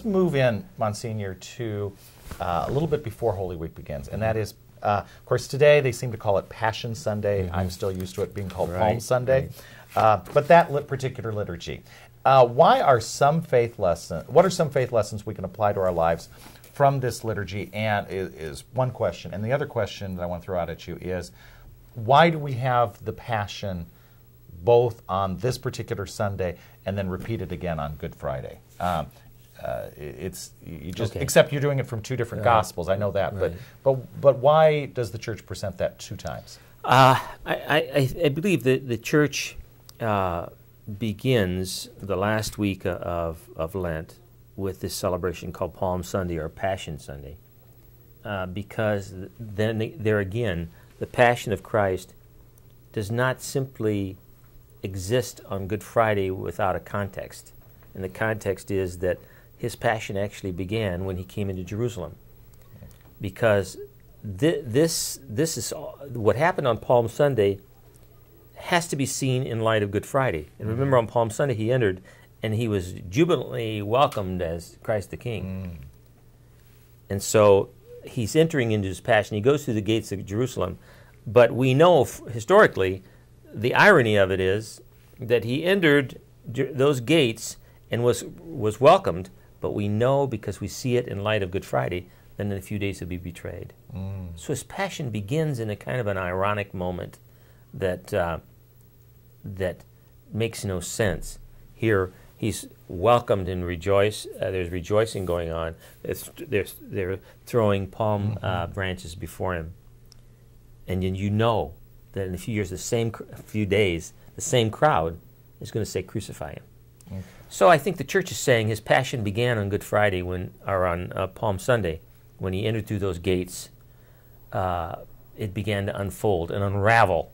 let's move in, Monsignor, to a little bit before Holy Week begins, and that is, of course, today they seem to call it Passion Sunday. I'm still used to it being called Palm Sunday, but that particular liturgy. What are some faith lessons we can apply to our lives from this liturgy? And is one question. And the other question that I want to throw out at you is, why do we have the Passion both on this particular Sunday and then repeated again on Good Friday? Except you're doing it from two different Gospels. I know that, but why does the Church present that two times? I believe that the Church begins the last week of Lent with this celebration called Palm Sunday or Passion Sunday, because then there again, the Passion of Christ does not simply exist on Good Friday without a context. And the context is that his passion actually began when he came into Jerusalem. Because this is what happened on Palm Sunday has to be seen in light of Good Friday. And remember, on Palm Sunday he entered and he was jubilantly welcomed as Christ the King. And so he's entering into his passion. He goes through the gates of Jerusalem. But we know historically, the irony of it is that he entered those gates and was welcomed, but we know, because we see it in light of Good Friday, that in a few days he'll be betrayed. So his passion begins in a kind of an ironic moment that that makes no sense. Here he's welcomed and rejoice. There's rejoicing going on. They're throwing palm branches before him, and then you know that in a few years, few days, the same crowd is going to say, "Crucify him." So I think the Church is saying his passion began on Good Friday, or on Palm Sunday, when he entered through those gates. It began to unfold and unravel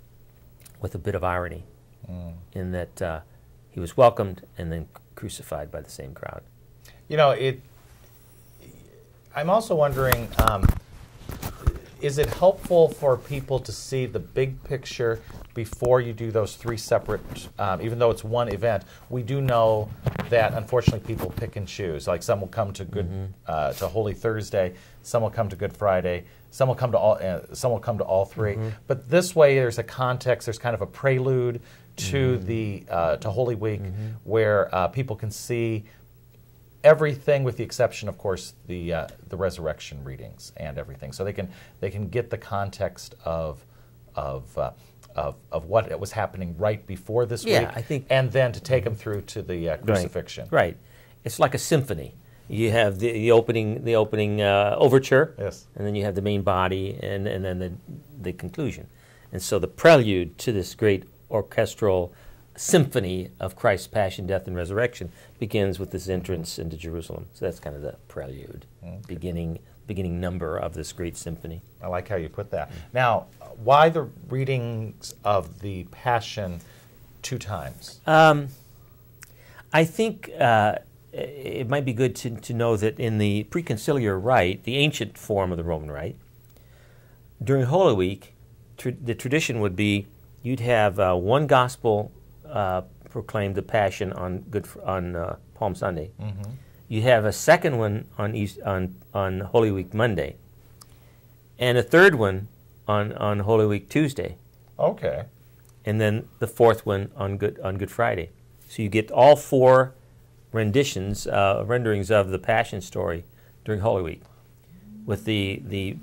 with a bit of irony, in that he was welcomed and then crucified by the same crowd. You know, I'm also wondering, is it helpful for people to see the big picture before you do those three separate, even though it's one event? We do know that, unfortunately, people pick and choose. Like, some will come to to Holy Thursday, some will come to Good Friday, some will come to all three. But this way, there's a context. There's kind of a prelude to to Holy Week, where people can see everything, with the exception, of course, the resurrection readings and everything. So they can get the context of what was happening right before this week, I think, and then to take them through to the crucifixion. Right. It's like a symphony. You have the opening overture, yes, and then you have the main body, and then the conclusion. And so the prelude to this great orchestral symphony of Christ's passion, death, and resurrection begins with this entrance into Jerusalem. So that's kind of the prelude, beginning number of this great symphony. I like how you put that. Now, why the readings of the Passion two times? I think it might be good to know that in the preconciliar rite, the ancient form of the Roman Rite, during Holy Week, the tradition would be you'd have one gospel proclaimed the Passion on Palm Sunday. You have a second one on Holy Week Monday, and a third one on Holy Week Tuesday. Okay. And then the fourth one on Good Friday. So you get all four renderings of the Passion story during Holy Week. With the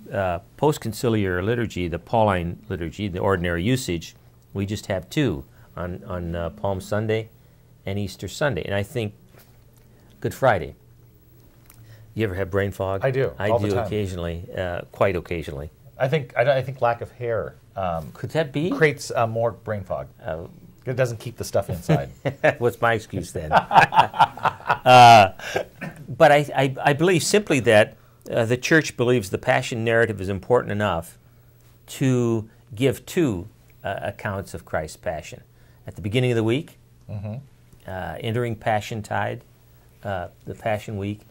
post-conciliar liturgy, the Pauline liturgy, the ordinary usage, we just have two on Palm Sunday and Easter Sunday. And I think Good Friday. You ever have brain fog? I do. I all do the time. Occasionally, quite occasionally. I think lack of hair could that be creates more brain fog. It doesn't keep the stuff inside. What's my excuse then? But I believe simply that the Church believes the Passion narrative is important enough to give two accounts of Christ's Passion. At the beginning of the week, entering Passion Tide, the Passion Week,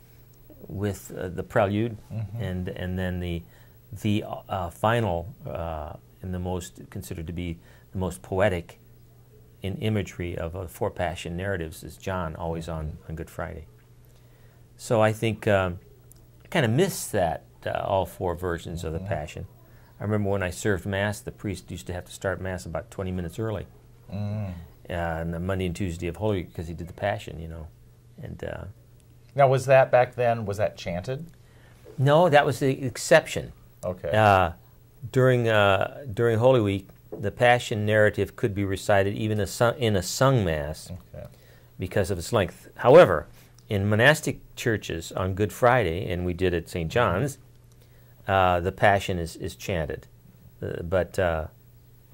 with the prelude, and then the final and the most considered to be the most poetic in imagery of four Passion narratives is John, always on Good Friday. So I think I kind of miss that, all four versions of the Passion. I remember when I served Mass, the priest used to have to start Mass about 20 minutes early. On the Monday and Tuesday of Holy Week because he did the Passion, And Now, was that back then, was that chanted? no, that was the exception. Okay. During Holy Week, the Passion narrative could be recited even in a sung Mass Okay. because of its length. However, in monastic churches on Good Friday, and we did at St. John's, the Passion is chanted. But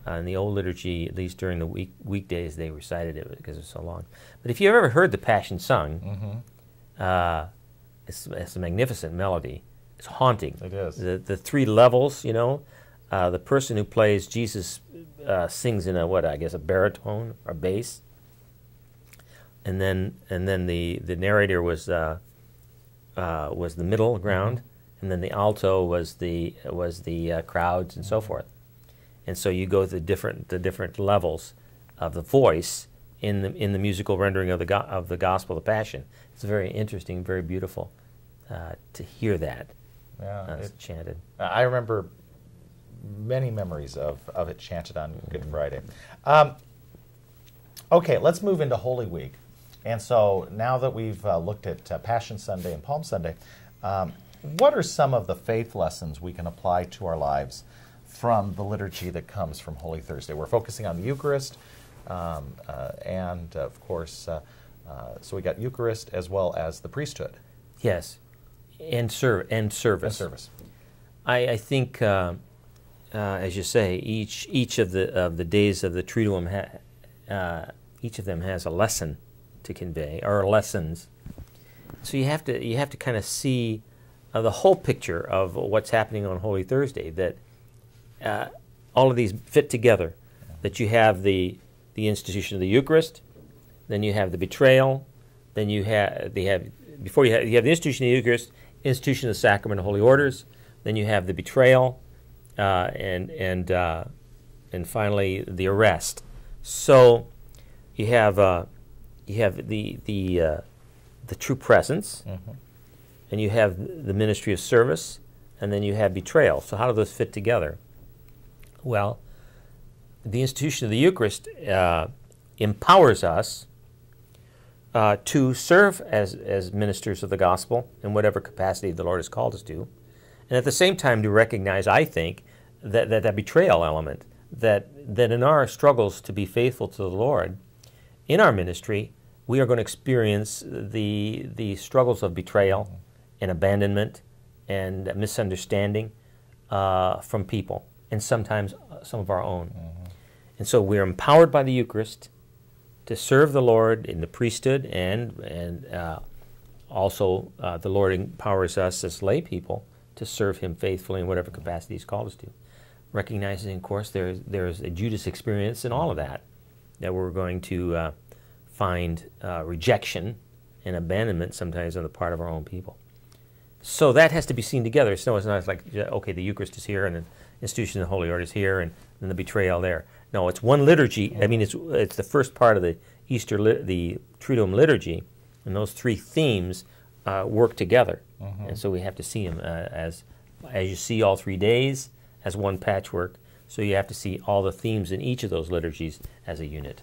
in the old liturgy, at least during the weekdays, they recited it because it's so long. But if you've ever heard the Passion sung, it's a magnificent melody. It's haunting. It is. The three levels, the person who plays Jesus sings in a baritone or bass, and then the narrator was the middle ground, and then the alto was the crowds and so forth. And so you go to the different levels of the voice in the musical rendering of the Gospel of the Passion. It's very interesting, very beautiful to hear that chanted. I remember many memories of it chanted on Good Friday. Okay, let's move into Holy Week. And so now that we've looked at Passion Sunday and Palm Sunday, what are some of the faith lessons we can apply to our lives from the liturgy that comes from Holy Thursday? We're focusing on the Eucharist, and of course, so we got Eucharist as well as the priesthood. Yes, and service. And service. I think, as you say, each of the days of the Triduum, each of them has a lesson to convey, or lessons. So you have to kind of see the whole picture of what's happening on Holy Thursday. That all of these fit together. That you have the institution of the Eucharist, then you have the betrayal, then you have the institution of the Eucharist, institution of the Sacrament of Holy Orders, then you have the betrayal, and finally the arrest. So you have the true presence, and you have the ministry of service, and then you have betrayal. So how do those fit together? Well, the institution of the Eucharist empowers us to serve as ministers of the gospel in whatever capacity the Lord has called us to, and at the same time to recognize, I think, that betrayal element, that in our struggles to be faithful to the Lord, in our ministry, we are going to experience the struggles of betrayal and abandonment and misunderstanding from people, and sometimes some of our own. And so we're empowered by the Eucharist to serve the Lord in the priesthood, and also the Lord empowers us as lay people to serve Him faithfully in whatever capacity He's called us to. Recognizing, of course, there's a Judas experience in all of that we're going to find rejection and abandonment sometimes on the part of our own people. So that has to be seen together. So it's not like, okay, the Eucharist is here and the institution of the Holy Order is here and then the betrayal there. No, it's one liturgy. I mean, it's the first part of the the Triduum liturgy, and those three themes work together. And so we have to see them as you see all 3 days as one patchwork. So you have to see all the themes in each of those liturgies as a unit.